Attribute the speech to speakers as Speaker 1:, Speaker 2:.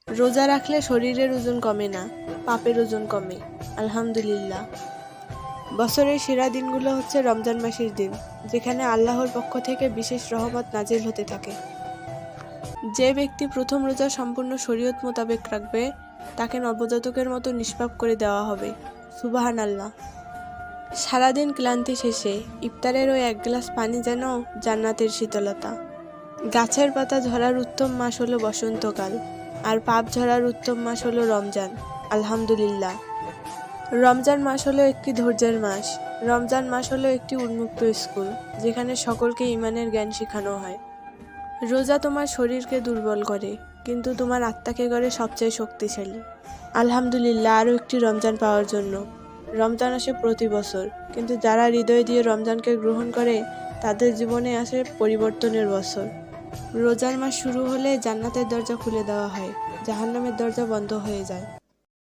Speaker 1: রোজা রাখলে শরীরের ওজন কমে না, পাপের ওজন কমে। আলহামদুলিল্লাহ। বছরের সেরা দিনগুলো হচ্ছে রমজান মাসের দিন, যেখানে আল্লাহর পক্ষ থেকে বিশেষ রহমত নাজিল হতে থাকে। যে ব্যক্তি প্রথম রোজা সম্পূর্ণ শরীয়ত মোতাবেক রাখবে, তাকে নবজাতকের মতো নিষ্পাপ করে দেওয়া হবে। সুবহানাল্লাহ। সারাদিন ক্লান্তি শেষে ইফতারের ওই এক গ্লাস পানি যেন জান্নাতের শীতলতা। গাছের পাতা ঝরার উত্তম মাস হলো বসন্তকাল, আর পাপ ঝরার উত্তম মাস হলো রমজান। আলহামদুলিল্লাহ। রমজান মাস হলো একটি ধৈর্যের মাস। রমজান মাস হলো একটি উন্মুক্ত স্কুল, যেখানে সকলকে ঈমানের জ্ঞান শেখানো হয়। রোজা তোমার শরীরকে দুর্বল করে, কিন্তু তোমার আত্মাকে করে সবচেয়ে শক্তিশালী। আলহামদুলিল্লাহ আরও একটি রমজান পাওয়ার জন্য। রমজান আসে প্রতি বছর, কিন্তু যারা হৃদয় দিয়ে রমজানকে গ্রহণ করে, তাদের জীবনে আসে পরিবর্তনের বছর। রোজার মাস শুরু হলে জান্নাতের দরজা খুলে দেওয়া হয়, জাহান্নামের দরজা বন্ধ হয়ে যায়।